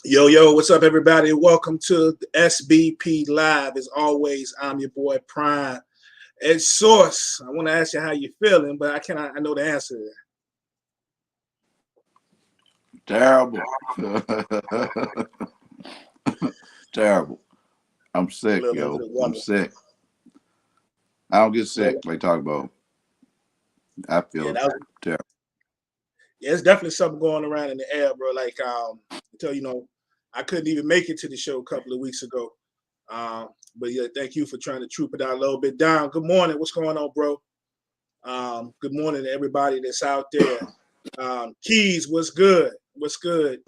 Yo, what's up, everybody? Welcome to the SBP Live. As always, I'm your boy Prime. It's Source. I want to ask you how you're feeling, but I know the answer there. Terrible. Terrible. I'm sick, yo. I'm sick. I don't get sick like talk about. I feel terrible. Yeah, it's definitely something going around in the air, bro. Like, I couldn't even make it to the show a couple of weeks ago. But yeah, thank you for trying to troop it out a little bit down. Good morning. What's going on, bro? Good morning to everybody that's out there. Keys, what's good? What's good?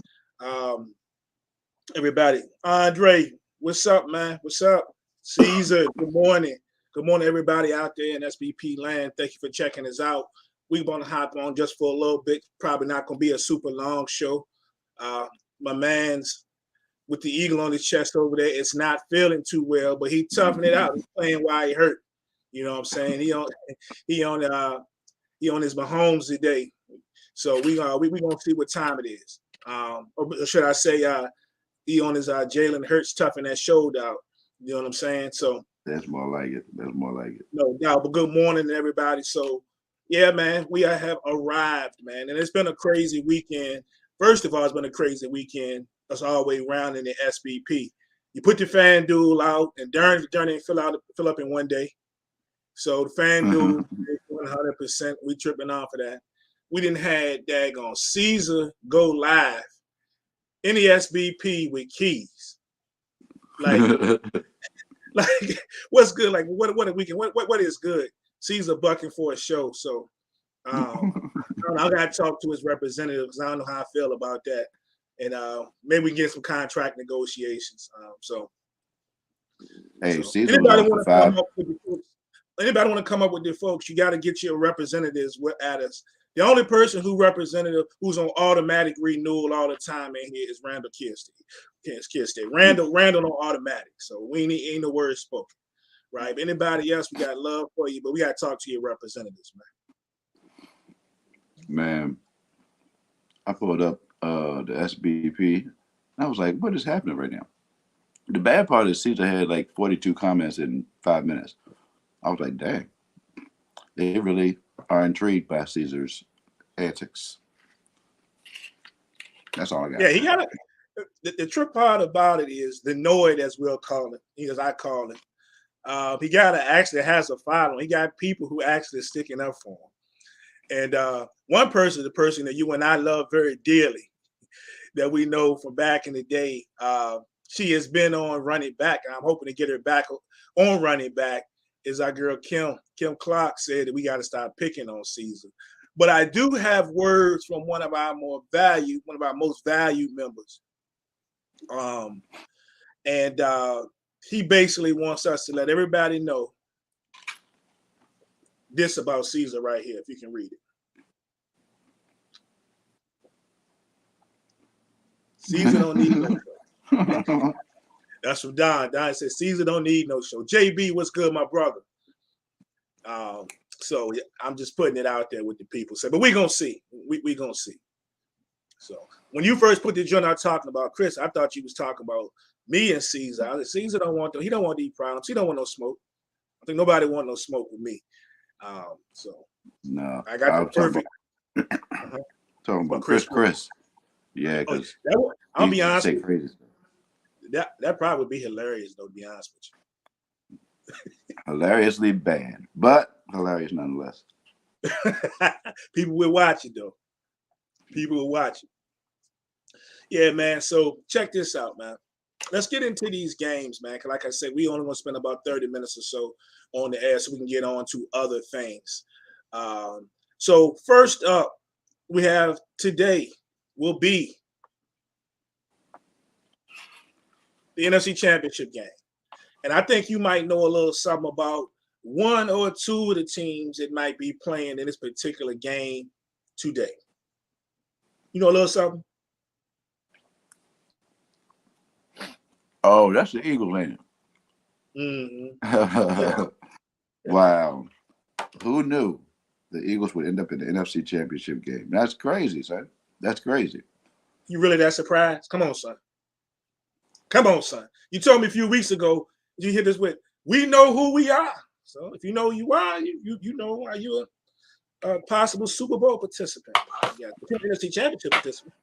Everybody. Andre, what's up, man? What's up? Caesar, good morning. Good morning, everybody out there in SBP land. Thank you for checking us out. We're going to hop on just for a little bit. Probably not going to be a super long show. My man's with the eagle on his chest over there. It's not feeling too well, but he toughing it out. He's playing while he hurt. You know what I'm saying? He on his Mahomes today. So we gonna see what time it is. Or should I say he on his Jalen Hurts toughing that shoulder out. You know what I'm saying? So that's more like it. No doubt. But good morning to everybody. So yeah, man, we have arrived, man. And it's been a crazy weekend. First of all, it's been a crazy weekend. That's all the way around in the SBP. You put the FanDuel out, and Darren didn't fill up in one day. So the FanDuel 100%. We tripping off of that. We didn't have daggone Caesar go live in the SBP with keys. Like what's good? Like what a weekend? What is good? Caesar bucking for a show. So I got to talk to his representative because I don't know how I feel about that. And maybe we can get some contract negotiations. Caesar anybody want to come up with the folks? You got to get your representatives at us. The only person who's on automatic renewal all the time in here is Randall Kirsty. Randall on automatic. So we ain't no words spoken. Right? But anybody else, we got love for you, but we got to talk to your representatives, man. I pulled up the SBP. I was like, what is happening right now? The bad part is Caesar had like 42 comments in 5 minutes. I was like, dang. They really are intrigued by Caesar's antics. That's all I got. Yeah, he got it. The trick part about it is the Noid, as we'll call it, as I call it. He actually has a following. He got people who actually sticking up for him. And one person, the person that you and I love very dearly, that we know from back in the day, she has been on Running Back. And I'm hoping to get her back on Running Back. Is our girl Kim. Kim Clark said that we got to stop picking on Caesar. But I do have words from one of our most valued members. And he basically wants us to let everybody know this about Caesar right here, if you can read it. Caesar don't need no show. That's from Don. Don says Caesar don't need no show. JB, what's good, my brother? So yeah, I'm just putting it out there with the people. But we're gonna see. We're gonna see. So when you first put the joint out talking about Chris, I thought you was talking about me and Caesar. I said, Caesar don't want he don't want these problems. He don't want no smoke. I think nobody want no smoke with me. So no, I got the perfect. Talking about Chris. Yeah, because I'll be honest. That probably would be hilarious, though, to be honest with you. Hilariously bad, but hilarious nonetheless. People will watch it, though. People will watch it. Yeah, man. So check this out, man. Let's get into these games, man. Because like I said, we only want to spend about 30 minutes or so on the air so we can get on to other things. So first up, we have today will be the NFC Championship game. And I think you might know a little something about one or two of the teams that might be playing in this particular game today. You know a little something? Oh, that's the Eagles, ain't Yeah. it? Wow. Who knew the Eagles would end up in the NFC Championship game? That's crazy, son. That's crazy. You really that surprised? Come on, son. Come on, son. You told me a few weeks ago, you hit this with, we know who we are. So if you know who you are, you know are you a possible Super Bowl participant? Yeah, NFC Championship participant.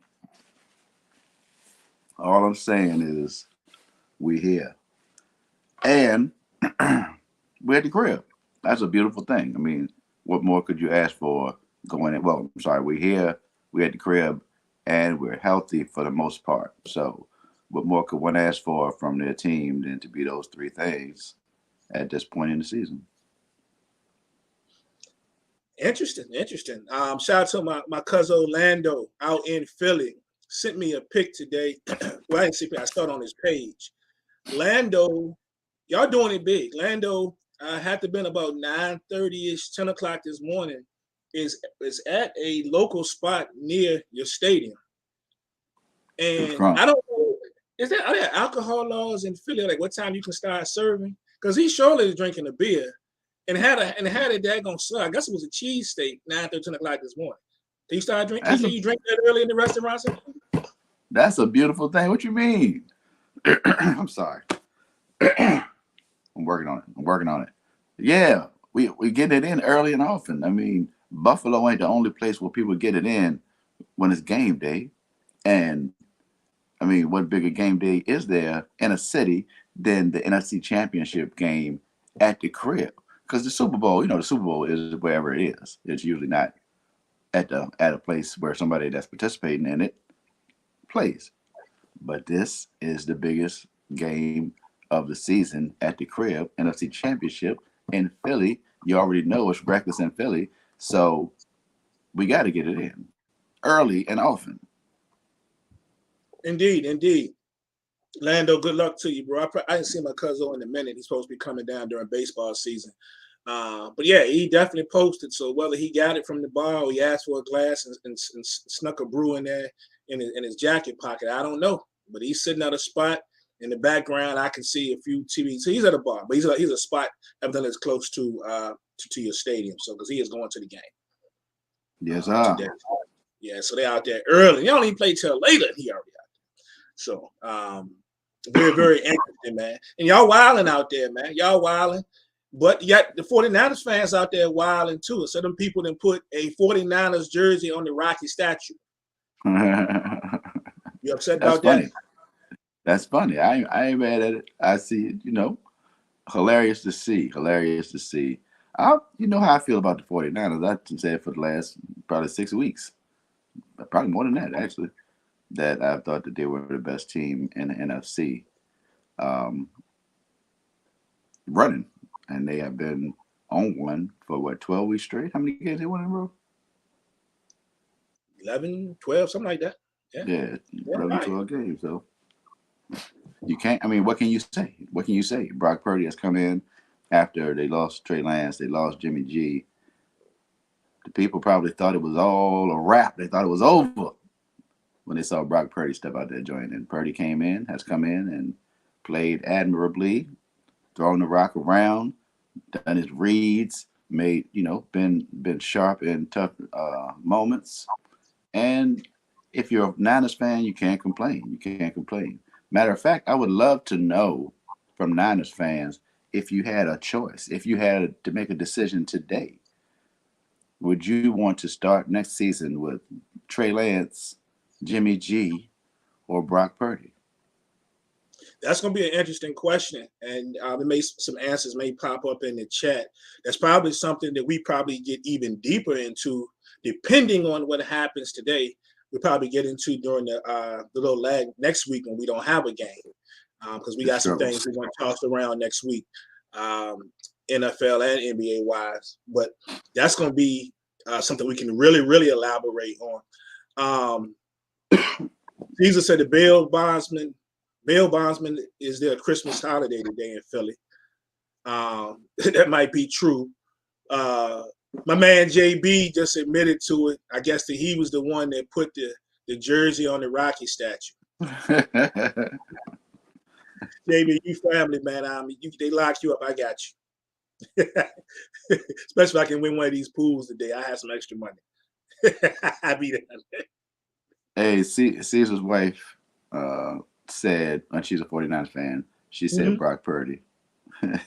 All I'm saying is we here. And we're at the crib. That's a beautiful thing. I mean, what more could you ask for going in? Well, I'm sorry, we're here, we're at the crib, and we're healthy for the most part. So, what more could one ask for from their team than to be those three things at this point in the season? Interesting. Shout out to my cousin Orlando out in Philly. Sent me a pic today. Well, I didn't see it. I started on his page. Lando, y'all doing it big. Lando had to been about 9:30ish, 10 o'clock this morning. Is at a local spot near your stadium. And I don't know, are there alcohol laws in Philly? Like what time you can start serving? Because he surely is drinking a beer and had a daggone slug. I guess it was a cheesesteak 9:30, 10 o'clock this morning. Can you start drinking? Can you drink that early in the restaurants? That's a beautiful thing. What you mean? I'm sorry. I'm working on it. Yeah, we get it in early and often. I mean, Buffalo ain't the only place where people get it in when it's game day. And I mean, what bigger game day is there in a city than the NFC Championship game at the crib? Because the Super Bowl, the Super Bowl is wherever it is. It's usually not at a place where somebody that's participating in it plays. But this is the biggest game of the season at the crib, NFC Championship in Philly. You already know it's reckless in Philly, so we got to get it in early and often. Indeed. Lando, good luck to you, bro. I didn't see my cousin in a minute. He's supposed to be coming down during baseball season. But yeah, he definitely posted. So whether he got it from the bar or he asked for a glass and snuck a brew in there in his jacket pocket, I don't know. But he's sitting at a spot in the background. I can see a few TVs. So he's at a bar, but he's a spot evidently that's close to your stadium. So because he is going to the game. Yes, sir. Today. Yeah, so they're out there early. They don't even play till later. He already out there. So very, very interesting, man. And y'all wilding out there, man. Y'all wilding. But yet the 49ers fans out there wilding too. So them people didn't put a 49ers jersey on the Rocky statue. You upset about funny. that? That's funny. I ain't mad at it. I see it, hilarious to see. You know how I feel about the 49ers. I've said for the last probably 6 weeks. Probably more than that, actually. That I thought that they were the best team in the NFC running. And they have been on one for 12 weeks straight? How many games they won in a row? 11, 12, something like that. Yeah 11, 12 games. So you can't, what can you say? Brock Purdy has come in after they lost Trey Lance, they lost Jimmy G. The people probably thought it was all a wrap. They thought it was over when they saw Brock Purdy step out there joining. And Purdy has come in and played admirably, throwing the rock around, done his reads, made, been sharp in tough moments. And if you're a Niners fan, you can't complain. Matter of fact, I would love to know from Niners fans if you had a choice, if you had to make a decision today, would you want to start next season with Trey Lance, Jimmy G, or Brock Purdy? That's going to be an interesting question, and some answers may pop up in the chat. That's probably something that we probably get even deeper into, depending on what happens today. We'll probably get into during the little lag next week when we don't have a game, because we got some things we want to toss around next week, NFL and NBA wise. But that's going to be something we can really, really elaborate on. Caesar said the Bail bondsman is their Christmas holiday today in Philly. That might be true. My man JB just admitted to it. I guess that he was the one that put the jersey on the Rocky statue. JB, you family, man. They lock you up. I got you. Especially if I can win one of these pools today. I have some extra money. I be there. Hey, Caesar's wife said, and she's a 49ers fan, she said Mm-hmm. Brock Purdy. Is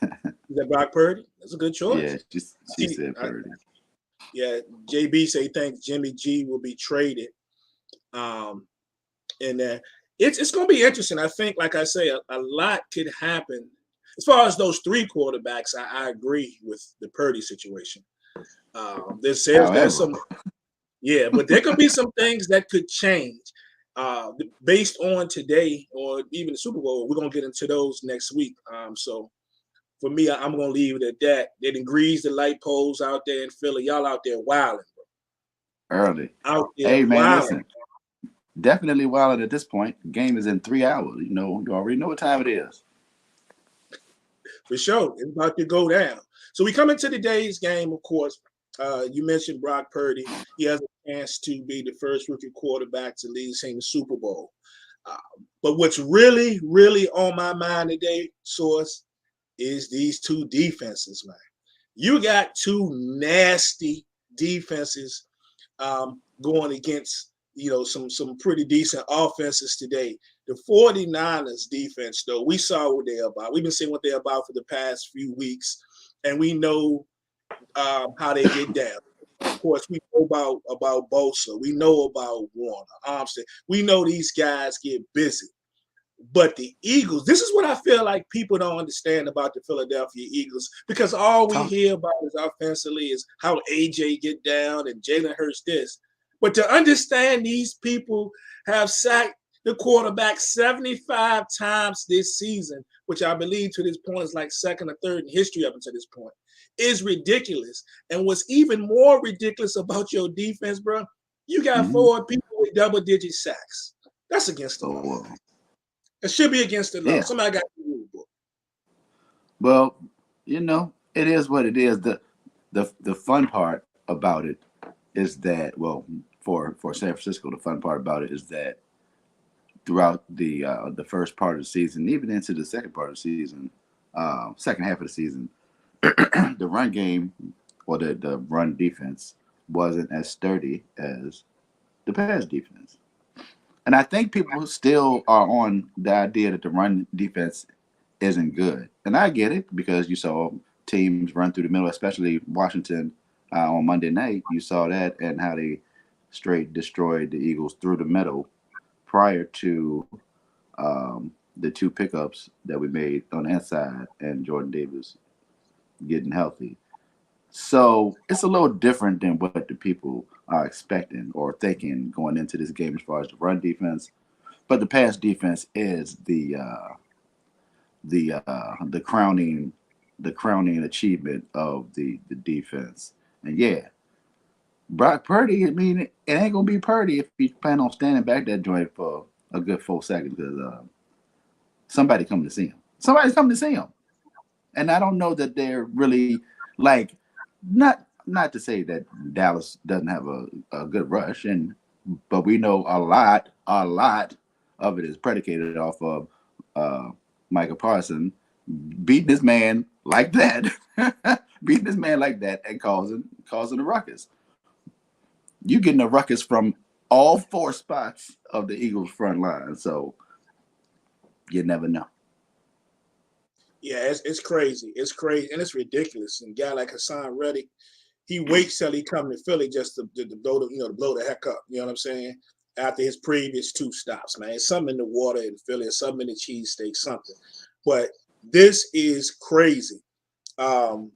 that Brock Purdy? That's a good choice. Yeah, she said Purdy. Yeah, JB say thinks Jimmy G will be traded. And it's going to be interesting. I think, like I say, a lot could happen. As far as those three quarterbacks, I agree with the Purdy situation. There's some, yeah, but there could be some things that could change based on today or even the Super Bowl. We're going to get into those next week. So for me, I'm going to leave it at that. They done greased the light poles out there in Philly. Y'all out there wilding, bro. Early. Out there hey, man, wilding. Listen. Definitely wilding at this point. The game is in 3 hours. You already know what time it is. For sure. It's about to go down. So we come into today's game, of course. You mentioned Brock Purdy. He has a chance to be the first rookie quarterback to lead his team to the Super Bowl. But what's really, really on my mind today, Source, is these two defenses, man. You got two nasty defenses going against some pretty decent offenses today. The 49ers defense, though, we saw what they're about. We've been seeing what they're about for the past few weeks, and we know how they get down. Of course, we know about Bosa. We know about Warner, Armstead. We know these guys get busy. But the Eagles, this is what I feel like people don't understand about the Philadelphia Eagles, because all we hear about is offensively is how AJ get down and Jalen Hurts this. But to understand these people have sacked the quarterback 75 times this season, which I believe to this point is like second or third in history up until this point, is ridiculous. And what's even more ridiculous about your defense, bro, you got 4 people with double-digit sacks. That's against the law. It should be against the law. Yeah. Somebody got the rule book. Well, it is what it is. The fun part about it is that, well, for San Francisco, the fun part about it is that throughout the first part of the season, even into the second part of the season, second half of the season, the run game or the run defense wasn't as sturdy as the pass defense. And I think people still are on the idea that the run defense isn't good. And I get it, because you saw teams run through the middle, especially Washington on Monday night. You saw that and how they straight destroyed the Eagles through the middle prior to the 2 pickups that we made on the inside and Jordan Davis getting healthy. So it's a little different than what the people are expecting or thinking going into this game as far as the run defense. But the pass defense is the crowning achievement of the defense. And yeah, Brock Purdy, I mean, it ain't gonna be Purdy if he plan on standing back that joint for a good 4 seconds, because somebody coming to see him. Somebody's coming to see him. And I don't know that they're really like, not to say that Dallas doesn't have a good rush, but we know a lot of it is predicated off of Micah Parsons beating this man like that, and causing a ruckus. You getting a ruckus from all 4 spots of the Eagles front line, so you never know. Yeah, it's crazy. It's crazy, and it's ridiculous. And a guy like Hassan Reddick, he waits till he come to Philly just to blow the heck up. You know what I'm saying? After his previous 2 stops, man. It's something in the water in Philly, something in the cheesesteak, something. But this is crazy. All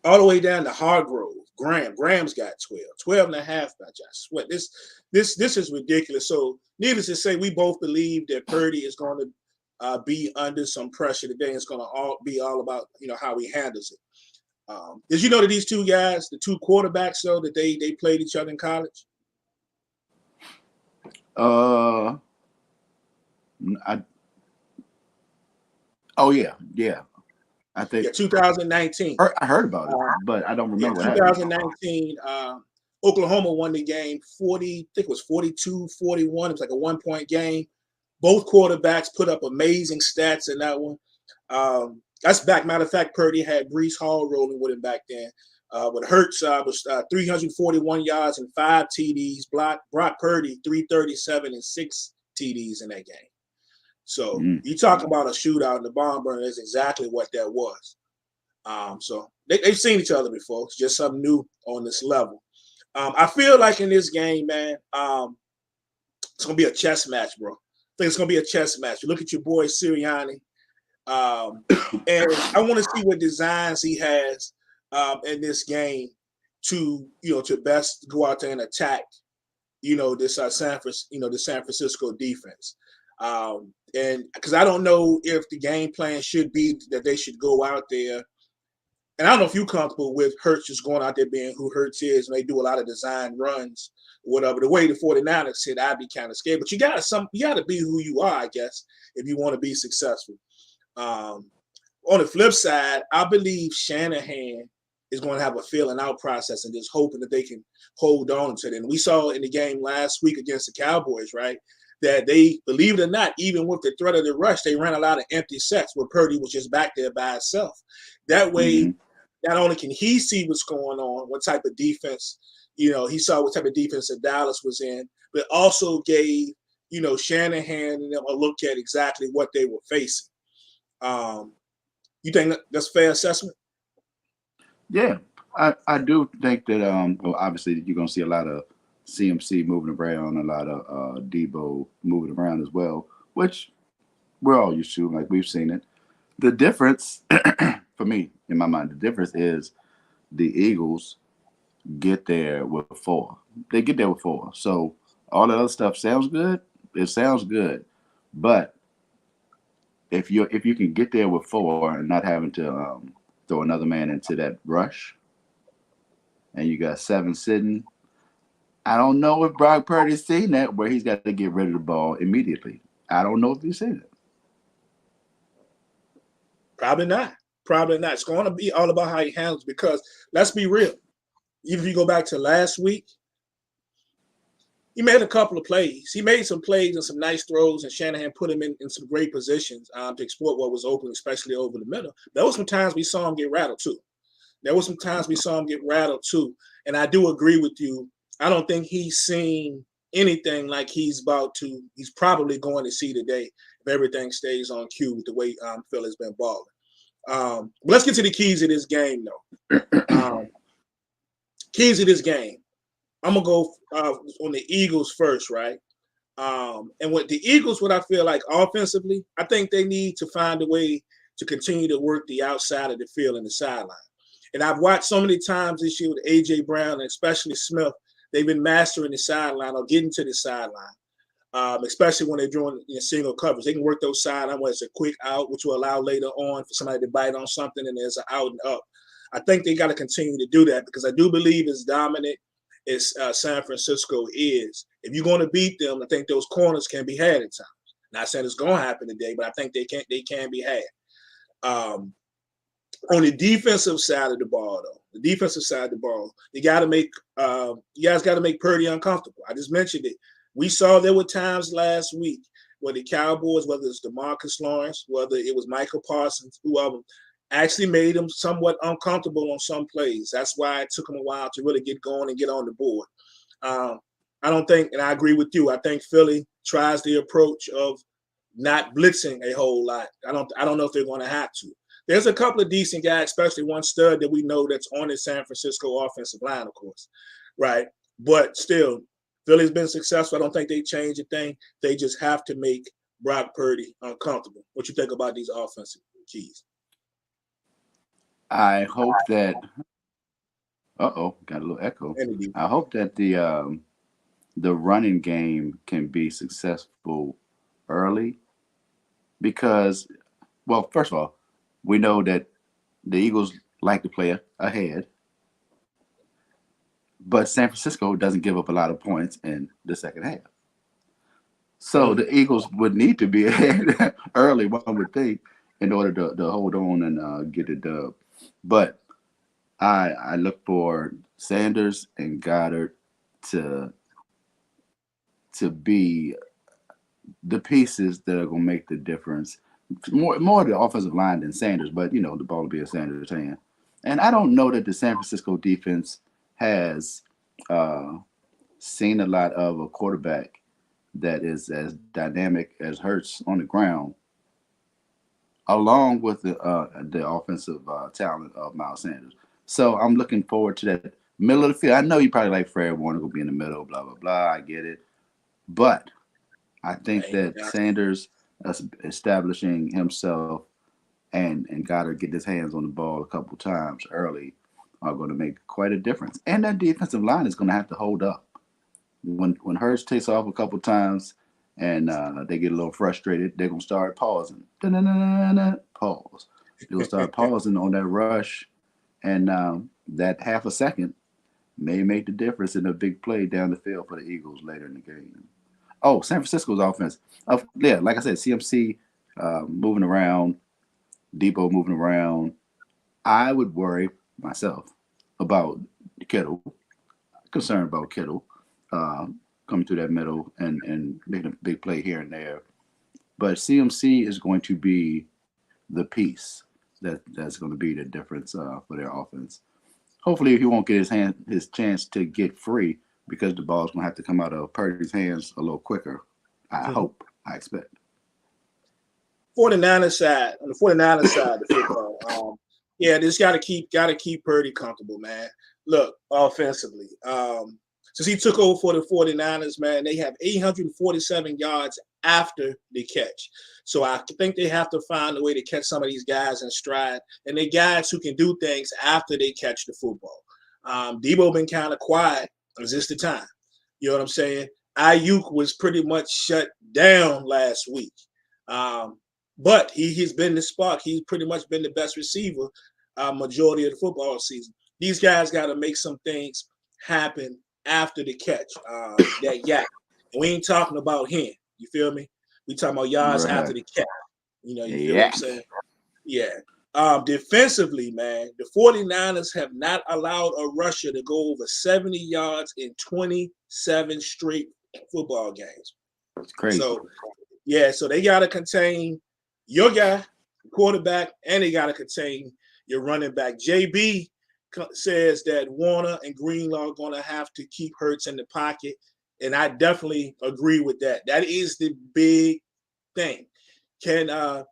the way down to Hargrove. Graham's got 12 and a half by Josh Sweat. This is ridiculous. So needless to say, we both believe that Purdy is going to be under some pressure today. It's going to be all about how he handles it. Did you know that these 2 guys, the 2 quarterbacks, though, that they played each other in college? Yeah. I think 2019. I heard about it, but I don't remember. 2019, Oklahoma won the game 40. I think it was 42-41. It was like a 1-point game. Both quarterbacks put up amazing stats in that one. That's back. Matter of fact, Purdy had Brees Hall rolling with him back then. But Hurts was 341 yards and 5 TDs. Brock Purdy 337 and 6 TDs in that game. So you talk about a shootout and the barn burner is exactly what that was. So they've seen each other before. It's just something new on this level. I feel like in this game, man, it's gonna be a chess match, bro. I think it's gonna be a chess match. You look at your boy Sirianni, and I want to see what designs he has in this game to best go out there and attack this the San Francisco defense. And because I don't know if the game plan should be that they should go out there. And I don't know if you're comfortable with Hurts just going out there being who Hurts is, and they do a lot of design runs, whatever. The way the 49ers said, I'd be kind of scared. But you gotta be who you are, I guess, if you want to be successful. On the flip side, I believe Shanahan is going to have a feeling out process and just hoping that they can hold on to it. And we saw in the game last week against the Cowboys, right, that they, believe it or not, even with the threat of the rush, they ran a lot of empty sets where Purdy was just back there by himself. That way, not only can he see what's going on, what type of defense, he saw what type of defense that Dallas was in, but also gave, Shanahan and them a look at exactly what they were facing. You think that's a fair assessment? Yeah, I do think that well, obviously you're gonna see a lot of CMC moving around, a lot of Debo moving around as well, which we're all used to, like we've seen it. The difference for me, in my mind, the difference is the Eagles get there with 4. They get there with 4. So all the other stuff sounds good. It sounds good, but if you can get there with 4 and not having to throw another man into that rush, and you got 7 sitting, I don't know if Brock Purdy's seen that where he's got to get rid of the ball immediately. I don't know if he's seen it. Probably not. Probably not. It's going to be all about how he handles, because let's be real. Even if you go back to last week, he made a couple of plays. He made some plays and some nice throws, and Shanahan put him in some great positions to exploit what was open, especially over the middle. There were some times we saw him get rattled too. And I do agree with you. I don't think he's seen anything like he's probably going to see today if everything stays on cue with the way Phil has been balling. But let's get to the keys of this game, though. Keys of this game. I'm going to go on the Eagles first, right? And with the Eagles, what I feel like offensively, I think they need to find a way to continue to work the outside of the field and the sideline. And I've watched so many times this year with A.J. Brown and especially Smith, they've been mastering the sideline or getting to the sideline, especially when they're doing single coverage. They can work those sideline where it's a quick out, which will allow later on for somebody to bite on something and there's an out and up. I think they got to continue to do that, because I do believe as dominant as San Francisco is, if you're going to beat them, I think those corners can be had at times. Not saying it's going to happen today, but I think they can be had. On the defensive side of the ball, though, you guys got to make Purdy uncomfortable. I just mentioned it. We saw there were times last week where the Cowboys, whether it's DeMarcus Lawrence, whether it was Michael Parsons, whoever, actually made him somewhat uncomfortable on some plays. That's why it took him a while to really get going and get on the board. I don't think, and I agree with you, I think Philly tries the approach of not blitzing a whole lot. I don't know if they're going to have to. There's a couple of decent guys, especially one stud that we know that's on the San Francisco offensive line, of course, right? But still, Philly's been successful. I don't think they change a thing. They just have to make Brock Purdy uncomfortable. What you think about these offensive keys? I hope that. Got a little echo. I hope that the running game can be successful early, because, well, first of all, we know that the Eagles like to play ahead, but San Francisco doesn't give up a lot of points in the second half. So the Eagles would need to be ahead early, one would think, in order to hold on and get it done. But I look for Sanders and Goddard to be the pieces that are going to make the difference. More the offensive line than Sanders, but the ball will be in Sanders' hand. And I don't know that the San Francisco defense has seen a lot of a quarterback that is as dynamic as Hurts on the ground, along with the offensive talent of Miles Sanders. So I'm looking forward to that middle of the field. I know you probably like Fred Warner will be in the middle, blah blah blah. I get it, but I think Hey, that Sanders establishing himself and Goddard getting his hands on the ball a couple times early are going to make quite a difference. And that defensive line is going to have to hold up. When Hurts takes off a couple times and they get a little frustrated, they're going to start pausing. Da-na-na-na-na, pause. They'll start pausing on that rush, and that half a second may make the difference in a big play down the field for the Eagles later in the game. Oh, San Francisco's offense. Yeah, like I said, CMC moving around, Depot moving around. I would worry myself about Kittle, concerned about Kittle coming through that middle and making a big play here and there. But CMC is going to be the piece that's going to be the difference for their offense. Hopefully, he won't get his chance to get free because the ball's going to have to come out of Purdy's hands a little quicker. I hope. I expect. 49ers side, on the 49ers side of the football, yeah, just gotta keep Purdy comfortable, man. Look, offensively. Since he took over for the 49ers, man, they have 847 yards after the catch. So I think they have to find a way to catch some of these guys in stride. And they guys who can do things after they catch the football. Debo been kind of quiet. Is this the time? You know what I'm saying? Ayuk was pretty much shut down last week. But he's been the spark. He's pretty much been the best receiver majority of the football season. These guys got to make some things happen after the catch. That yak. And we ain't talking about him. You feel me? We talking about yards after the catch. You feel what I'm saying? Yeah. Defensively, man, the 49ers have not allowed a rusher to go over 70 yards in 27 straight football games. That's crazy. So, yeah, so they got to contain your guy, quarterback, and they got to contain your running back. JB says that Warner and Greenlaw are going to have to keep Hurts in the pocket, and I definitely agree with that. That is the big thing. Can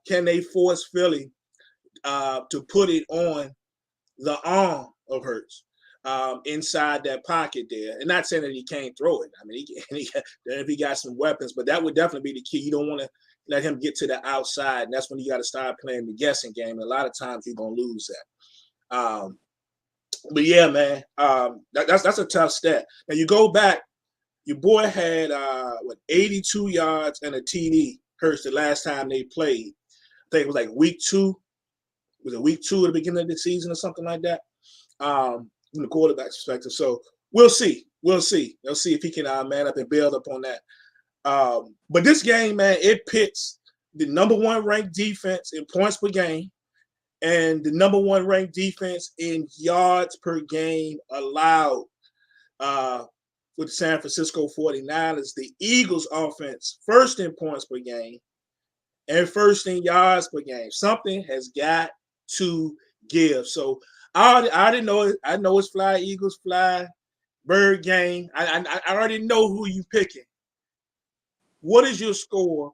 they force Philly to put it on the arm of Hurts inside that pocket there? And not saying that he can't throw it. I mean, if he got some weapons, but that would definitely be the key. You don't want to let him get to the outside, and that's when you got to start playing the guessing game. And a lot of times you're going to lose that. But yeah, man, that's a tough stat. Now you go back, your boy had 82 yards and a TD. Hurts the last time they played. I think it was like week 2. Was it week 2 at the beginning of the season or something like that? From the quarterback perspective. So we'll see. We'll see if he can man up and build up on that. But this game, man, it pits the number 1 ranked defense in points per game and the number 1 ranked defense in yards per game allowed with the San Francisco 49ers. The Eagles offense first in points per game and first in yards per game. Something has got to give. So I already know it. I know it's Fly Eagles, Fly Bird game. I already know who you picking. What is your score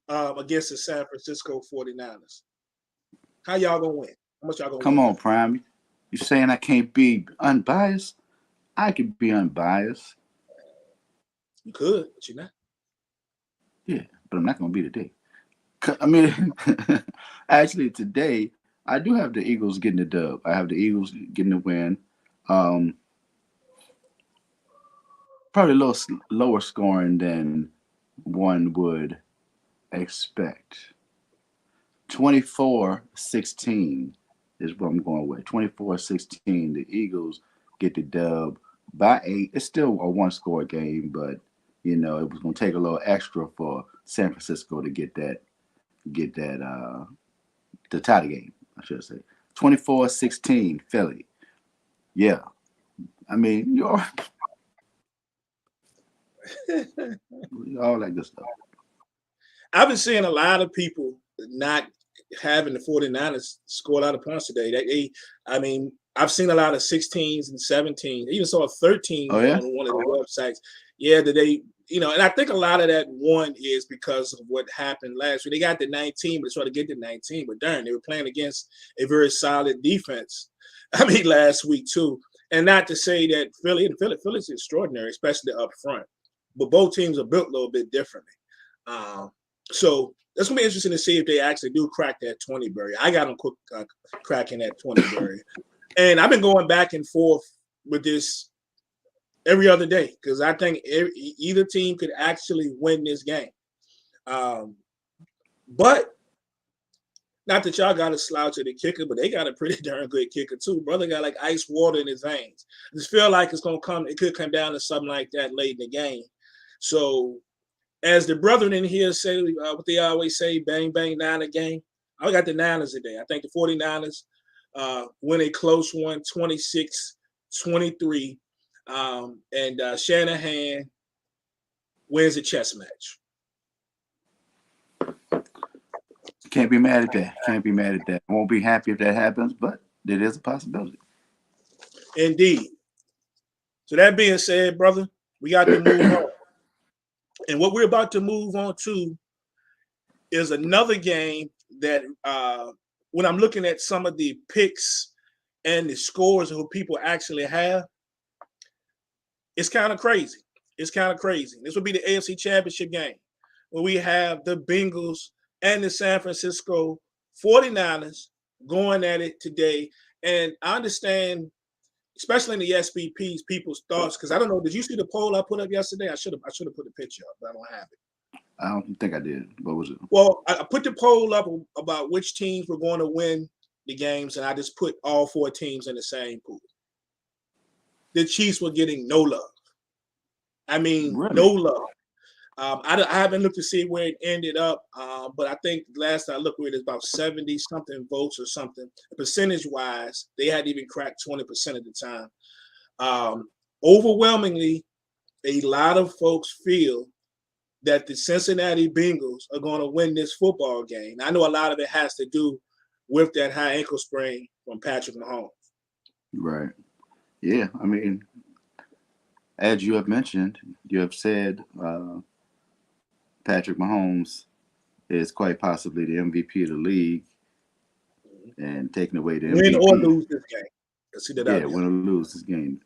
against the San Francisco 49ers? How y'all gonna win? How much y'all gonna Come win? on, Prime. You saying I can't be unbiased? I could be unbiased. You could, but you're not. Yeah, but I'm not going to be today. I mean, actually, today I do have the Eagles getting the dub. I have the Eagles getting the win. Probably a little lower scoring than one would expect. 24-16 is what I'm going with. 24-16. The Eagles get the dub by 8. It's still a one-score game, but it was going to take a little extra for San Francisco to get that to tie the game, I should say. 24-16 Philly. Yeah. I mean, all that good stuff. I've been seeing a lot of people not having the 49ers score a lot of points today. I mean, I've seen a lot of 16s and 17s. I even saw a 13 Oh yeah. on one of the websites. Yeah, that they, and I think a lot of that one is because of what happened last week. They got the 19, but they tried to get the 19. But darn, they were playing against a very solid defense. I mean, last week too. And not to say that Philly's extraordinary, especially up front. But both teams are built a little bit differently. So that's gonna be interesting to see if they actually do crack that 20 barrier. I got them cracking that 20 barrier, and I've been going back and forth with this every other day because I think either team could actually win this game. But not that y'all got a slouch at the kicker, but they got a pretty darn good kicker too. Brother got like ice water in his veins. I just feel like it could come down to something like that late in the game. So as the brethren in here say, what they always say, bang, bang, Niner game. I got the Niners today. I think the 49ers win a close one, 26-23. And Shanahan wins a chess match. Can't be mad at that. Can't be mad at that. Won't be happy if that happens, but it is a possibility. Indeed. So that being said, brother, we got to move on. And what we're about to move on to is another game that when I'm looking at some of the picks and the scores of who people actually have, it's kind of crazy. It's kind of crazy. This will be the AFC Championship game where we have the Bengals and the San Francisco 49ers going at it today. And I understand, especially in the SBPs, people's thoughts, because I don't know, did you see the poll I put up yesterday? I should have put the picture up, but I don't have it. I don't think I did. What was it? Well, I put the poll up about which teams were going to win the games, and I just put all four teams in the same pool. The Chiefs were getting no love. I mean, Really? no love. I haven't looked to see where it ended up, but I think last I looked, it was about 70-something votes or something. Percentage-wise, they hadn't even cracked 20% at the time. Overwhelmingly, a lot of folks feel that the Cincinnati Bengals are going to win this football game. I know a lot of it has to do with that high ankle sprain from Patrick Mahomes. Right. Yeah. I mean, as you have mentioned, you have said Patrick Mahomes is quite possibly the MVP of the league and taking away the MVP. Win or lose this game. Let's see that out. Yeah, win or lose this game.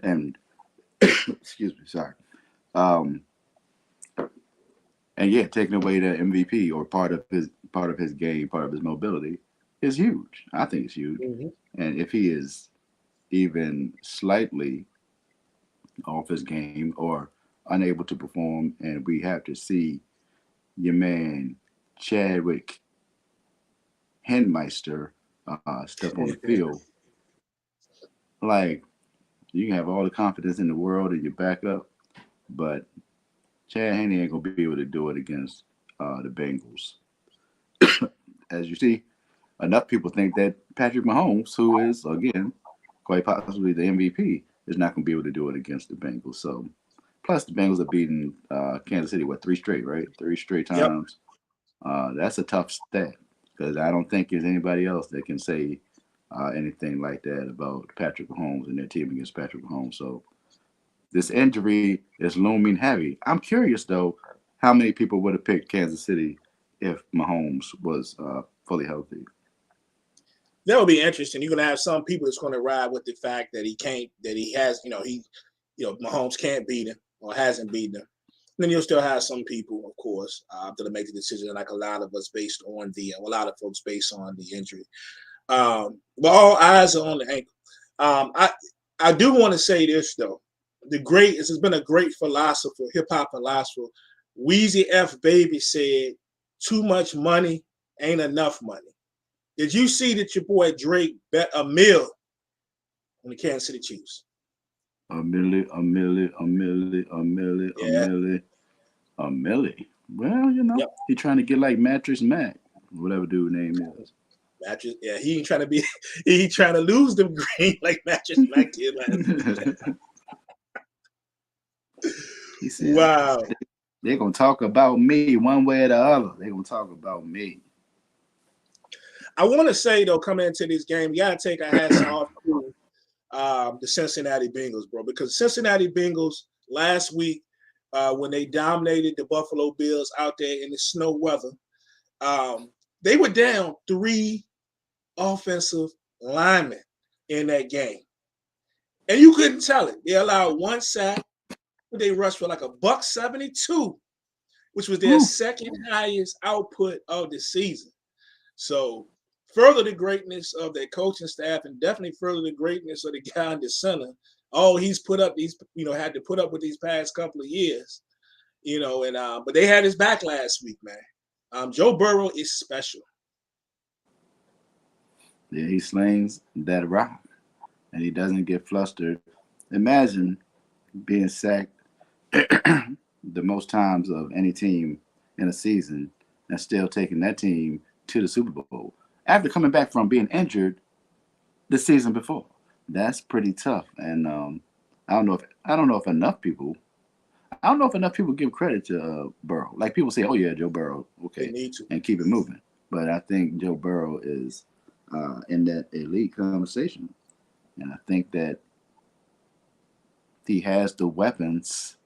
And excuse me, sorry. And yeah, taking away the MVP or part of his game, part of his mobility is huge. I think it's huge. Mm-hmm. And if he is even slightly off his game or unable to perform, and we have to see your man Chadwick Henmeister step on the field, like you can have all the confidence in the world in your backup, but Chad Henne ain't gonna be able to do it against the Bengals. As you see, enough people think that Patrick Mahomes, who is again quite possibly the MVP, is not gonna be able to do it against the Bengals. So, plus the Bengals are beating Kansas City 3 straight, right? 3 straight times. Yep. That's a tough stat because I don't think there's anybody else that can say anything like that about Patrick Mahomes and their team against Patrick Mahomes. So this injury is looming heavy. I'm curious, though, how many people would have picked Kansas City if Mahomes was fully healthy? That would be interesting. You're going to have some people that's going to ride with the fact that Mahomes can't beat him or hasn't beaten him. And then you'll still have some people, of course, that'll make the decision, like a lot of us based on a lot of folks based on the injury. But all eyes are on the ankle. I do want to say this, though. This has been a great philosopher, hip hop philosopher. Weezy F Baby said, "Too much money ain't enough money." Did you see that your boy Drake bet $1 million on the Kansas City Chiefs? $1 million. Well, Yep. He's trying to get like Mattress Mac, whatever dude name is. Mattress, yeah, he ain't trying to be. He trying to lose them green like Mattress Mac did last. He said, wow. They're gonna talk about me one way or the other. They're gonna talk about me. I want to say though, coming into this game, you gotta take our hats off to the Cincinnati Bengals, bro, because Cincinnati Bengals last week when they dominated the Buffalo Bills out there in the snow weather, they were down 3 offensive linemen in that game, and you couldn't tell it. They allowed 1 sack. They rushed for like a $172, which was their Woo. second highest output of the season. So further the greatness of their coaching staff, and definitely further the greatness of the guy in the center. Oh, he's put up these, had to put up with these past couple of years, and but they had his back last week, man. Joe Burrow is special. Yeah, he slings that rock, and he doesn't get flustered. Imagine being sacked the most times of any team in a season and still taking that team to the Super Bowl after coming back from being injured the season before. That's pretty tough, and I don't know if enough people. I don't know if enough people give credit to Burrow. Like people say, "Oh yeah, Joe Burrow, They okay," need to. and keep it moving. But I think Joe Burrow is in that elite conversation, and I think that he has the weapons.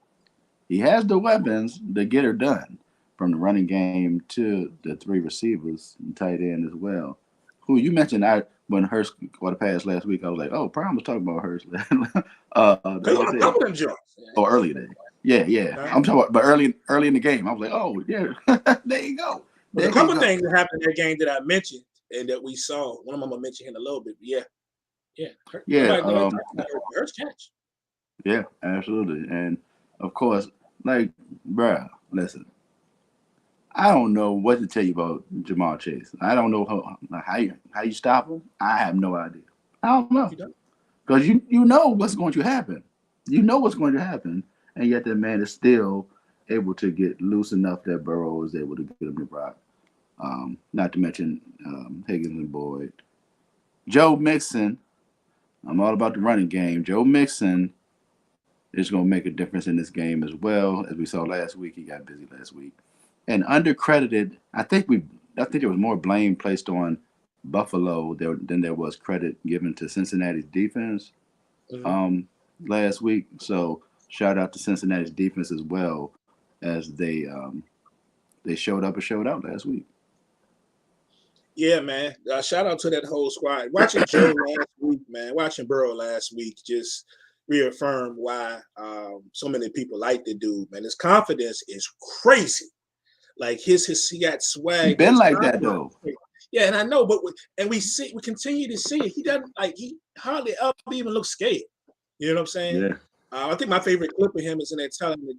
He has the weapons to get her done, from the running game to the 3 receivers and tight end as well. Who you mentioned, I when Hurst caught a pass last week, I was like, "Oh, Prime was talking about Hurst." They That want was to it. cover them joints. Or earlier day. Yeah, yeah. Right? I'm talking about, but early in the game, I was like, "Oh, yeah, there you go, There's there a you couple go." things that happened in that game that I mentioned and that we saw. One of them I'm gonna mention in a little bit. But yeah. Yeah, Nobody talking about Hurts catch. yeah, absolutely. And of course, like, bruh, listen, I don't know what to tell you about Jamal Chase. I don't know how you stop him. I have no idea. I don't know, You know? because you know what's going to happen. You know what's going to happen, and yet that man is still able to get loose enough that Burrow is able to get him the rock. Not to mention Higgins and Boyd. Joe Mixon. I'm all about the running game. Joe Mixon is going to make a difference in this game as well. As we saw last week, he got busy last week. And undercredited, I think there was more blame placed on Buffalo than there was credit given to Cincinnati's defense Mm-hmm. um, last week. So shout out to Cincinnati's defense as well, as they showed up and showed out last week. Yeah, man. Shout out to that whole squad. Watching Joe last week, man. Watching Burrow last week just reaffirmed why so many people like the dude, man. His confidence is crazy. Like he got He swag, but been his like that confidence though. is crazy. Yeah, and I know, but we continue to see it. He doesn't he hardly ever even looks scared. You know what I'm saying? Yeah. I think my favorite clip of him is in there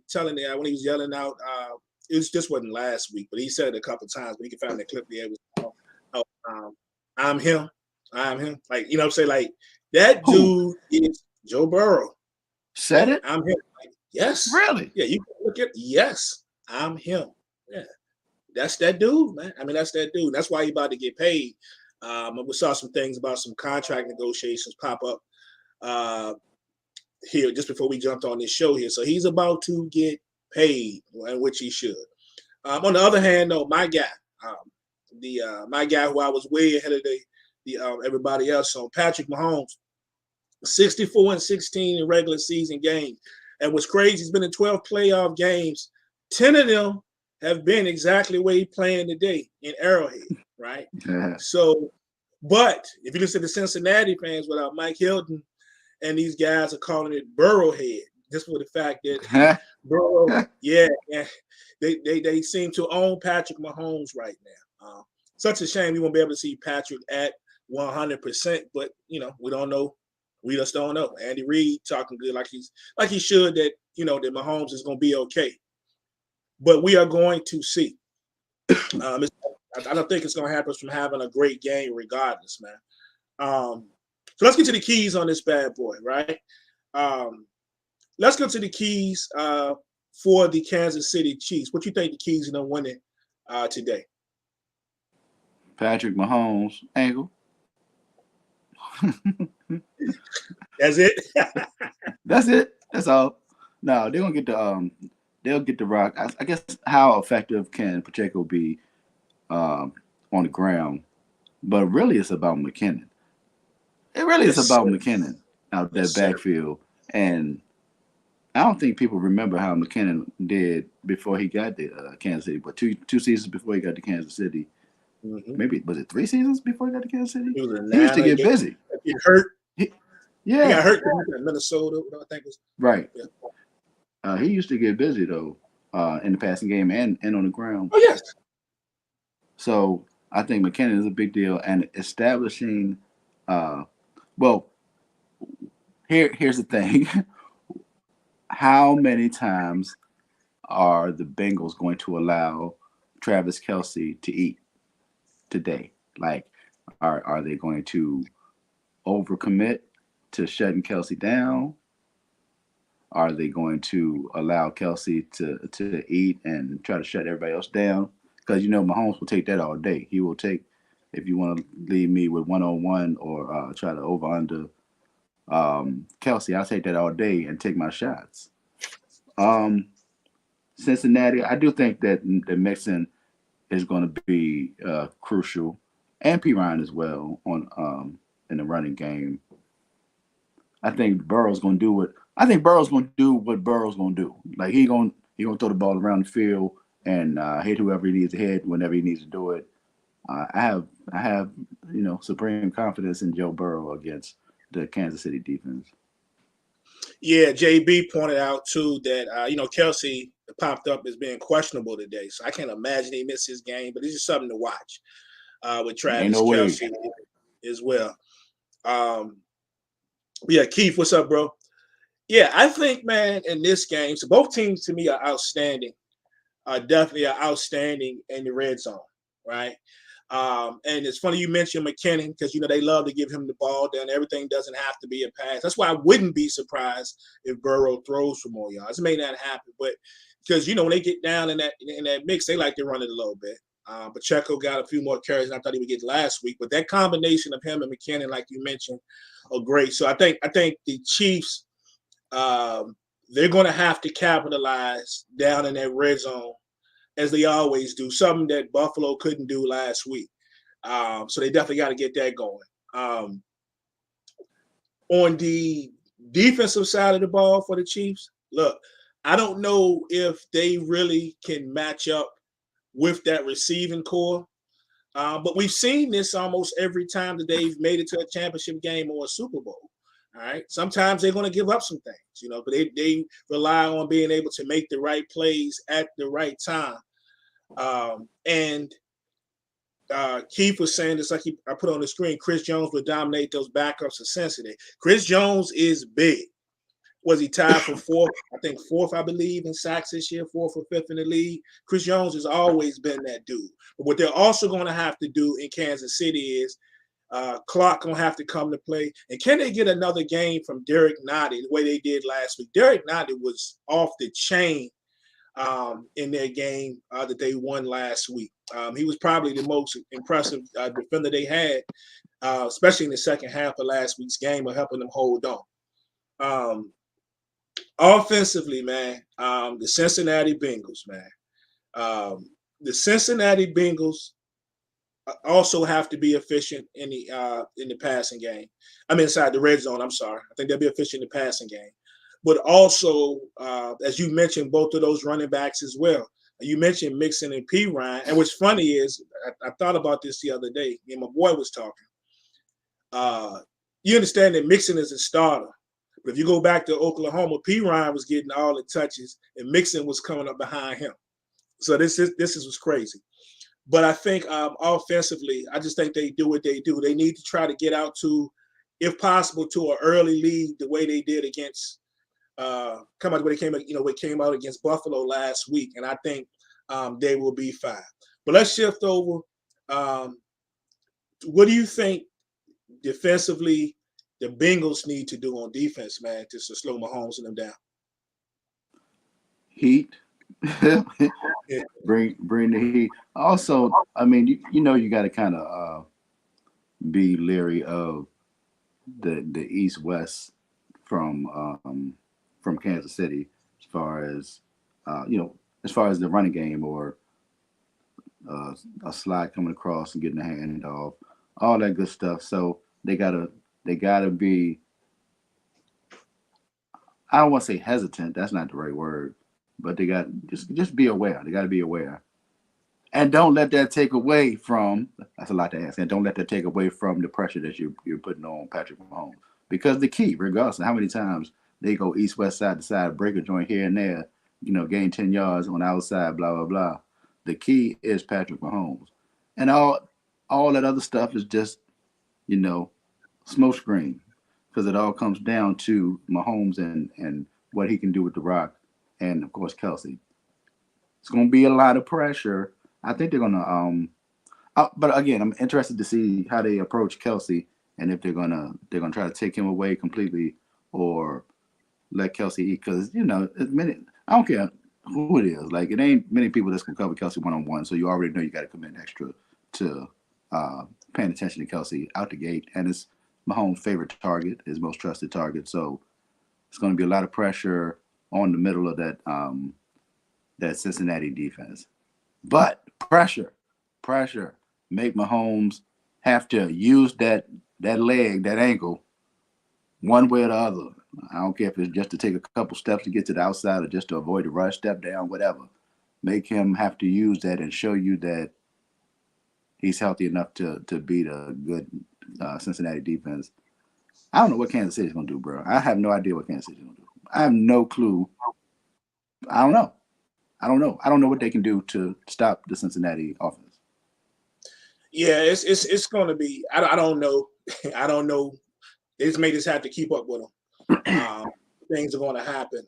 telling when he was yelling out. Just wasn't last week, but he said it a couple times. But you can find the clip there. It was, oh, I'm him. I'm him. Like, you know what I'm saying? Like, that Who dude is Joe Burrow. said it? I'm him. Like, yes. Really? Yeah, you can look at yes, I'm him. Yeah. That's that dude, man. I mean, that's that dude. That's why he about to get paid. We saw some things about some contract negotiations pop up here just before we jumped on this show here. So he's about to get paid, which he should. On the other hand, though, my guy, my guy who I was way ahead of the everybody else on, Patrick Mahomes, 64-16 in regular season games. And what's crazy, he's been in 12 playoff games. 10 of them have been exactly where he's playing today in Arrowhead, right? Yeah. So, but if you listen to the Cincinnati fans without Mike Hilton, and these guys are calling it Burrowhead, just for the fact that Burrow, yeah, they seem to own Patrick Mahomes right now. Such a shame we won't be able to see Patrick at 100%, but we don't know. We just don't know. Andy Reid talking good like he should, that that Mahomes is going to be okay, but we are going to see. I don't think it's going to happen from having a great game, regardless, man. So let's get to the keys on this bad boy, right? Let's go to the keys for the Kansas City Chiefs. What you think the keys in them winning today? Patrick Mahomes ankle. That's it. That's it. That's all. No, they're gonna get they'll get the rock. I guess how effective can Pacheco be um, on the ground? But really, it's about McKinnon. It really is Yes, about sir. McKinnon out Yes, that sir. backfield. And I don't think people remember how McKinnon did before he got to Kansas City. But two seasons before he got to Kansas City, Mm-hmm. maybe was it 3 seasons before he got to Kansas City? He was a He used to niner. get busy. He hurt. He, He got yeah, hurt in Minnesota. I think was. right. Yeah. He used to get busy though in the passing game and on the ground. Oh yes. So I think McKinnon is a big deal and establishing. Uh, well, here's the thing: how many times are the Bengals going to allow Travis Kelsey to eat today? Like, are they going to overcommit to shutting Kelsey down? Are they going to allow Kelsey to eat and try to shut everybody else down? Because Mahomes will take that all day. He will take if you want to leave me with 1-on-1 or try to over under Kelsey. I'll take that all day and take my shots. Um, Cincinnati, I do think that the Mixon is going to be crucial, and P Ryan as well on in the running game. I think Burrow's going to do what Burrow's going to do. Like he gonna throw the ball around the field and hit whoever he needs to hit whenever he needs to do it. I have supreme confidence in Joe Burrow against the Kansas City defense. Yeah, JB pointed out too that Kelsey popped up as being questionable today, so I can't imagine he missed his game. But it's just something to watch with Ain't Travis no way. Kelsey as well. Um, yeah, Keith, what's up, bro? Yeah, I think, man, in this game, so both teams to me are outstanding. Definitely are outstanding in the red zone, right? And it's funny you mentioned McKinnon because they love to give him the ball. Then everything doesn't have to be a pass. That's why I wouldn't be surprised if Burrow throws for more yards. It may not happen, but because when they get down in that mix, they like to run it a little bit. Pacheco got a few more carries than I thought he would get last week. But that combination of him and McKinnon, like you mentioned, are great. So I think the Chiefs, they're going to have to capitalize down in that red zone as they always do, something that Buffalo couldn't do last week. So they definitely got to get that going. Um, on the defensive side of the ball for the Chiefs, look, I don't know if they really can match up with that receiving core. But we've seen this almost every time that they've made it to a championship game or a Super Bowl. All right. Sometimes they're going to give up some things, but they rely on being able to make the right plays at the right time. And Keith was saying this, like I put on the screen, Chris Jones would dominate those backups of Cincinnati. Chris Jones is big. Was he tied for fourth? I think fourth, I believe, in sacks this year, fourth or fifth in the league. Chris Jones has always been that dude. But what they're also going to have to do in Kansas City is Clark going to have to come to play. And can they get another game from Derek Notty the way they did last week? Derek Notty was off the chain in their game that they won last week. He was probably the most impressive defender they had, especially in the second half of last week's game, of helping them hold on. Offensively, man, the Cincinnati Bengals, man. The Cincinnati Bengals also have to be efficient in the passing game. I mean, inside the red zone. I'm sorry. I think they'll be efficient in the passing game, but also, as you mentioned, both of those running backs as well. You mentioned Mixon and P Ryan, and what's funny is I thought about this the other day. Me and my boy was talking. You understand that Mixon is a starter. But if you go back to Oklahoma, P. Ryan was getting all the touches, and Mixon was coming up behind him. So this was crazy. But I think offensively, I just think they do what they do. They need to try to get out to, if possible, to an early lead the way they did against come out when they came out against Buffalo last week, and I think they will be fine. But let's shift over. What do you think defensively the Bengals need to do on defense, man, to slow Mahomes and them down? Heat. Yeah. bring the heat. Also, I mean, you got to kind of be leery of the East West from Kansas City as far as as far as the running game or a slide coming across and getting a handoff, all that good stuff. So they gotta be. I don't want to say hesitant. That's not the right word, but they got just be aware. They got to be aware, and don't let that take away from. That's a lot to ask, and don't let that take away from the pressure that you're putting on Patrick Mahomes. Because the key, regardless of how many times they go east, west, side to side, break a joint here and there, gain 10 yards on the outside, blah blah blah. The key is Patrick Mahomes, and all that other stuff is just you know smoke screen because it all comes down to Mahomes and what he can do with the rock, and of course Kelsey. It's going to be a lot of pressure. I think they're going to. But again, I'm interested to see how they approach Kelsey and if they're gonna try to take him away completely or let Kelsey eat because many. I don't care who it is. Like it ain't many people that's gonna cover Kelsey 1-on-1. So you already know you got to commit extra to paying attention to Kelsey out the gate, and it's Mahomes' favorite target, his most trusted target. So it's going to be a lot of pressure on the middle of that Cincinnati defense. But pressure, make Mahomes have to use that leg, that ankle, one way or the other. I don't care if it's just to take a couple steps to get to the outside or just to avoid the rush, step down, whatever. Make him have to use that and show you that he's healthy enough to beat a good Cincinnati defense. I don't know what Kansas City's going to do, bro. I have no idea what Kansas City's going to do. I have no clue. I don't know. I don't know what they can do to stop the Cincinnati offense. Yeah, it's going to be. I don't know. I don't know. They just may just have to keep up with them. Things are going to happen.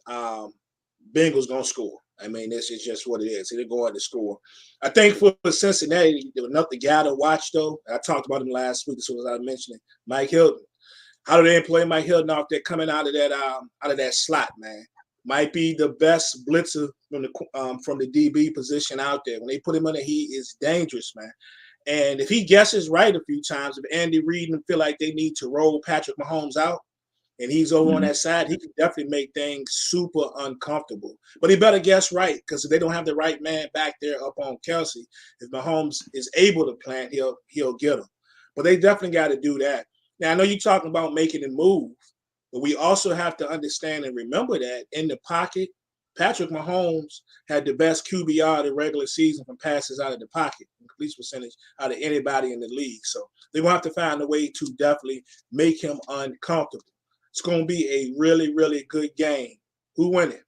Bengals going to score. I mean, this is just what it is. They're going to score. I think for Cincinnati, there was another guy to watch, though. I talked about him last week as soon as I mentioned it. Mike Hilton. How do they employ Mike Hilton off there coming out of that slot, man? Might be the best blitzer from the DB position out there. When they put him in there, he is dangerous, man. And if he guesses right a few times, if Andy Reid and feel like they need to roll Patrick Mahomes out, and he's over on that side, he can definitely make things super uncomfortable. But he better guess right, because if they don't have the right man back there up on Kelsey, if Mahomes is able to plant, he'll get him. But they definitely got to do that. Now, I know you're talking about making a move, but we also have to understand and remember that in the pocket, Patrick Mahomes had the best QBR in the regular season from passes out of the pocket, completion percentage out of anybody in the league. So they're going to have to find a way to definitely make him uncomfortable. It's going to be a really, really good game. Who winning?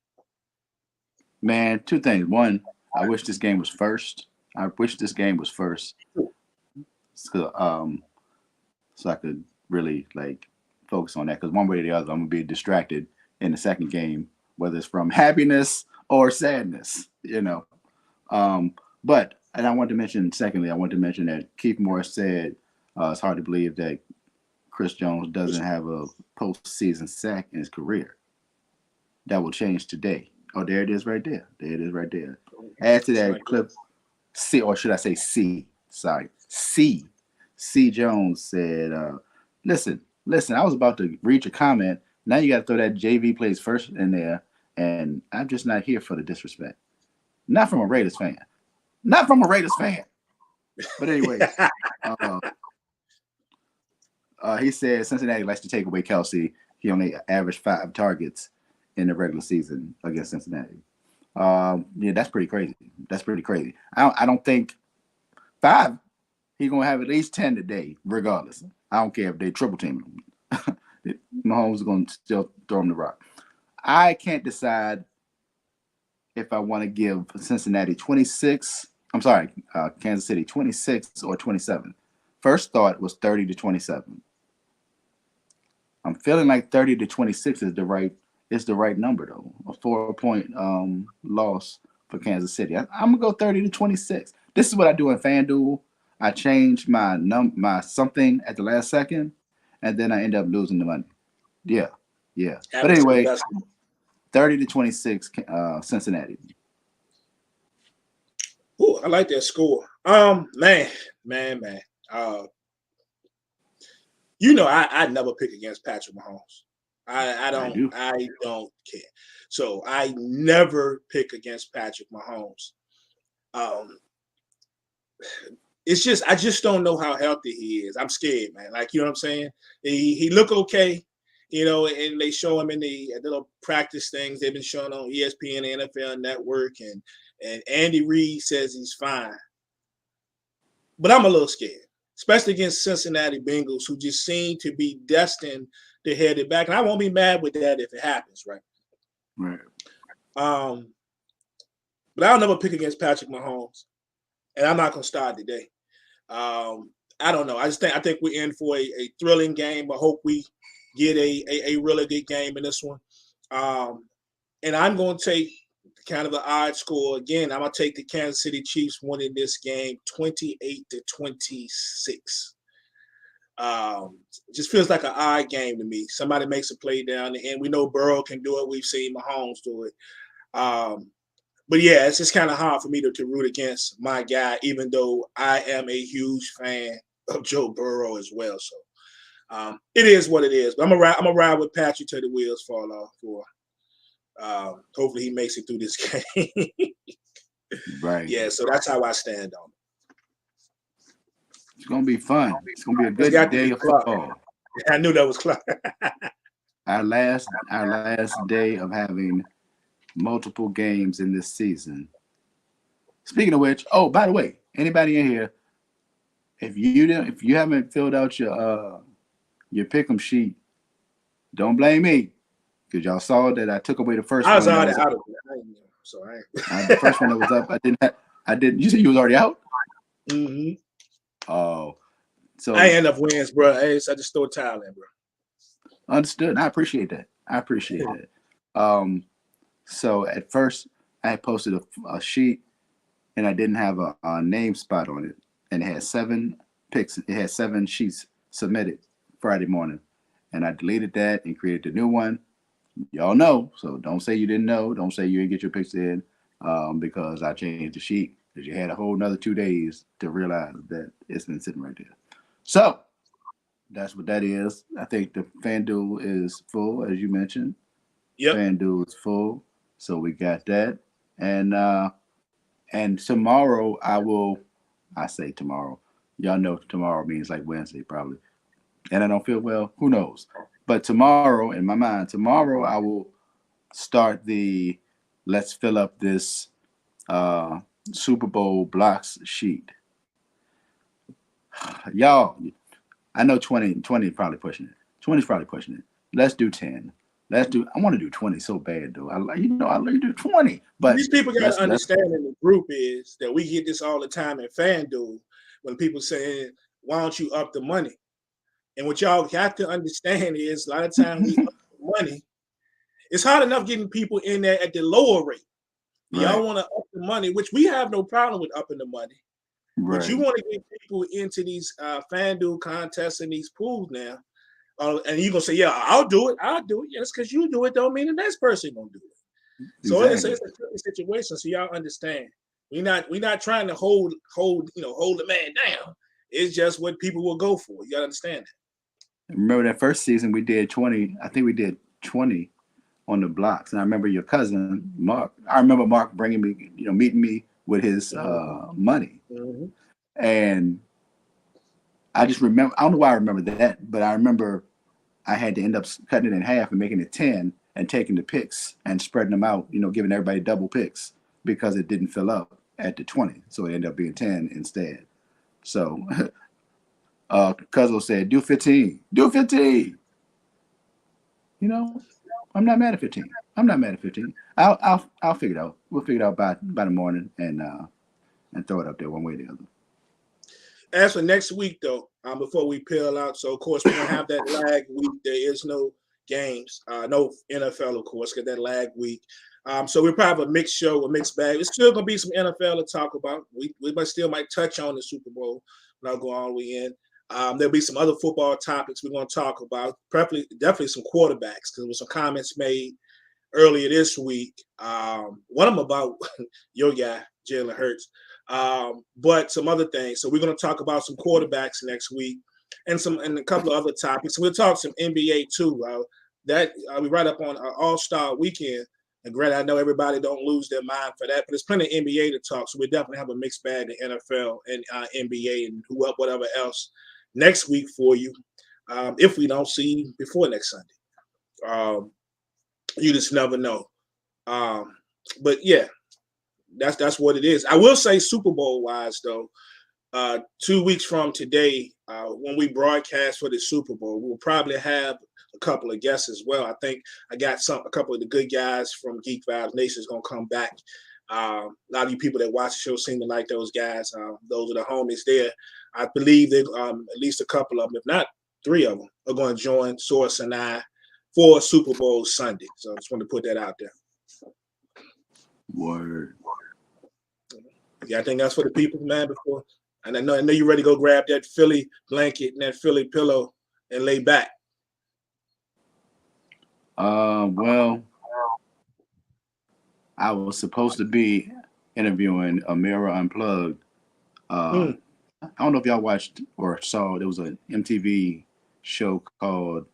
Man, two things. One, I wish this game was first. So I could really focus on that. Because one way or the other, I'm going to be distracted in the second game, whether it's from happiness or sadness, But, and I want to mention that Keith Morris said it's hard to believe that Chris Jones doesn't have a postseason sack in his career. That will change today. Oh, there it is right there. Add to that clip, C, or should I say C? Sorry. C Jones said, listen, I was about to read your comment. Now you got to throw that JV plays first in there, and I'm just not here for the disrespect. Not from a Raiders fan. But anyway, he said Cincinnati likes to take away Kelsey. He only averaged 5 targets in the regular season against Cincinnati. Yeah, that's pretty crazy. I don't think 5. He's gonna have at least 10 today, regardless. I don't care if they triple team him. Mahomes is gonna still throw him the rock. I can't decide if I want to give Cincinnati 26. I'm sorry, Kansas City 26 or 27. First thought was 30-27. I'm feeling like 30-26 is the right number though. A 4-point loss for Kansas City. I'm gonna go 30-26. This is what I do in FanDuel. I change my something at the last second, and then I end up losing the money. Yeah. But anyway, 30-26, Cincinnati. Oh, I like that score. Man. I never pick against Patrick Mahomes. I do. I don't care. So I never pick against Patrick Mahomes. Um, it's just I just don't know how healthy he is. I'm scared, man. Like, you know what I'm saying? He look okay, and they show him in the little practice things they've been showing on ESPN, NFL Network, and Andy Reid says he's fine. But I'm a little scared, especially against Cincinnati Bengals, who just seem to be destined to head it back. And I won't be mad with that if it happens, right? Right. But I'll never pick against Patrick Mahomes, and I'm not gonna start today. I don't know. I think we're in for a thrilling game. I hope we get a really good game in this one. And I'm going to take kind of an odd score again. I'm going to take the Kansas City Chiefs winning this game 28-26. Just feels like an odd game to me. Somebody makes a play down the end. We know Burrow can do it. We've seen Mahomes do it. But yeah, it's just kind of hard for me to root against my guy, even though I am a huge fan of Joe Burrow as well. So it is what it is. But I'm gonna ride with Patrick till the wheels fall off. For hopefully he makes it through this game. Right. Yeah. So that's how I stand on it. It's gonna be fun. It's gonna be a good day of football. I knew that was close. Our last day of having multiple games in this season. Speaking of which, oh, by the way, anybody in here, if you haven't filled out your pick'em sheet, don't blame me, because y'all saw that I took away the first one. I was already out of it. So the first one that was up, I didn't. You said you was already out. Mm-hmm. Oh, so I end up wins, bro. I just throw a towel in, bro. Understood. I appreciate that. So at first, I had posted a sheet, and I didn't have a name spot on it, and it had 7 picks. It had 7 sheets submitted Friday morning, and I deleted that and created a new one. Y'all know, so don't say you didn't know. Don't say you didn't get your picks in, because I changed the sheet. Because you had a whole another 2 days to realize that it's been sitting right there. So that's what that is. I think the FanDuel is full, as you mentioned. Yep. FanDuel is full. So we got that. And tomorrow I say tomorrow. Y'all know tomorrow means like Wednesday probably. And I don't feel well. Who knows? But tomorrow, in my mind, I will start the let's fill up this Super Bowl blocks sheet. Y'all, I know 20 is probably pushing it. 20 is probably pushing it. Let's do 10. I want to do 20 so bad though. I like to do 20. But these people got to understand in the group is that we get this all the time in FanDuel when people saying, why don't you up the money? And what y'all have to understand is a lot of times we up the money. It's hard enough getting people in there at the lower rate. Right. Y'all want to up the money, which we have no problem with upping the money. Right. But you want to get people into these FanDuel contests and these pools now. And you're going to say, yeah, I'll do it. Yeah, it's because you do it don't mean the next person going to do it. Exactly. So it's a tricky situation. So y'all understand. We're not trying to hold the man down. It's just what people will go for. You got to understand that. Remember that first season we did 20. I think we did 20 on the blocks. And I remember your cousin, Mark. I remember Mark bringing me, meeting me with his money. Mm-hmm. And I just remember, I don't know why I remember that, but I remember I had to end up cutting it in half and making it 10 and taking the picks and spreading them out, giving everybody double picks because it didn't fill up at the 20. So it ended up being 10 instead. So Cuzzo said, do 15. Do 15. I'm not mad at 15. I'll figure it out. We'll figure it out by the morning and throw it up there one way or the other. As for next week, though, before we peel out, so of course we're gonna have that lag week. There is no games, no NFL, of course, get that lag week. So we'll probably have a mixed show, a mixed bag. It's still gonna be some NFL to talk about. We might touch on the Super Bowl, not go all the way in. There'll be some other football topics we're gonna talk about. Definitely some quarterbacks because there were some comments made earlier this week. One of them about your guy, Jalen Hurts. But some other things. So we're going to talk about some quarterbacks next week and a couple of other topics. We'll talk some NBA too. that we right up on our All-Star weekend. And granted, I know everybody don't lose their mind for that, but there's plenty of NBA to talk. So we definitely have a mixed bag of NFL and NBA and whatever else next week for you. If we don't see you before next Sunday, you just never know. But yeah, that's what it is. I will say Super Bowl wise though, 2 weeks from today, when we broadcast for the Super Bowl, we'll probably have a couple of guests as well. I think I got a couple of the good guys from Geek Vibes Nation is gonna come back. A lot of you people that watch the show seem to like those guys. Those are the homies there. I believe that at least a couple of them, if not 3 of them, are going to join Source and I for Super Bowl Sunday. So I just want to put that out there. Word. You got anything else for the people, man? Before, and I know you're ready to go grab that Philly blanket and that Philly pillow and lay back. Well, I was supposed to be interviewing Amira Unplugged. I don't know if y'all watched or saw. There was an MTV show called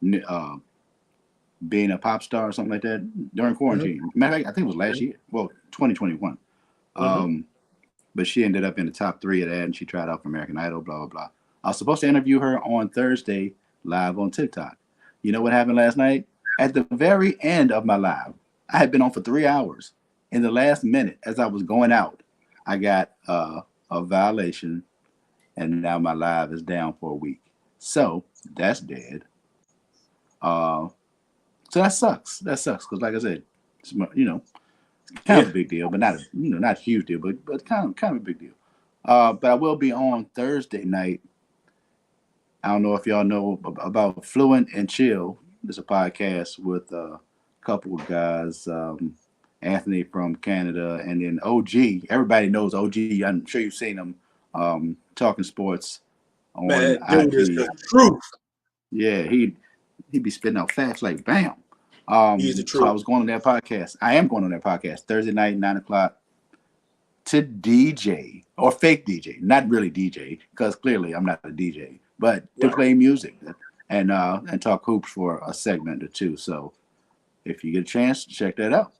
Being a Pop Star or something like that during quarantine. Matter of fact, I think it was last year. Well, 2021. But she ended up in the top 3 of that, and she tried out for American Idol, blah, blah, blah. I was supposed to interview her on Thursday live on TikTok. You know what happened last night? At the very end of my live, I had been on for 3 hours. In the last minute, as I was going out, I got a violation, and now my live is down for a week. So that's dead. So that sucks. That sucks because, like I said, it's, kind of a big deal, but not not a huge deal, but kind of a big deal. But I will be on Thursday night. I don't know if y'all know about Fluent and Chill. There's a podcast with a couple of guys, Anthony from Canada, and then OG. Everybody knows OG. I'm sure you've seen him talking sports on Man, IG. dude is the truth. Yeah, he'd be spitting out facts like bam. He's the truth. So I was going on that podcast. I am going on that podcast Thursday night, 9:00 to DJ or fake DJ, not really DJ, because clearly I'm not a DJ, but to play music and talk hoops for a segment or two. So if you get a chance, check that out.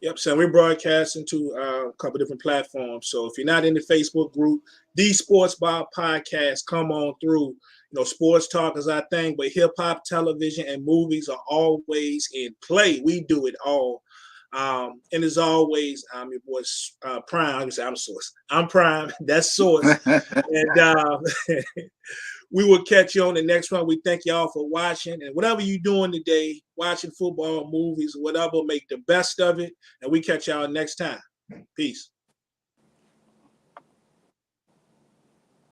Yep, so we're broadcasting to a couple different platforms. So if you're not in the Facebook group, the Sports Bar Podcast, come on through. Sports talk is our thing, but hip hop, television, and movies are always in play. We do it all. And as always, I'm your boy Prime. I'm Source. I'm Prime. That's Source. And we will catch you on the next one. We thank y'all for watching. And whatever you're doing today, watching football, movies, whatever, make the best of it. And we catch y'all next time. Peace.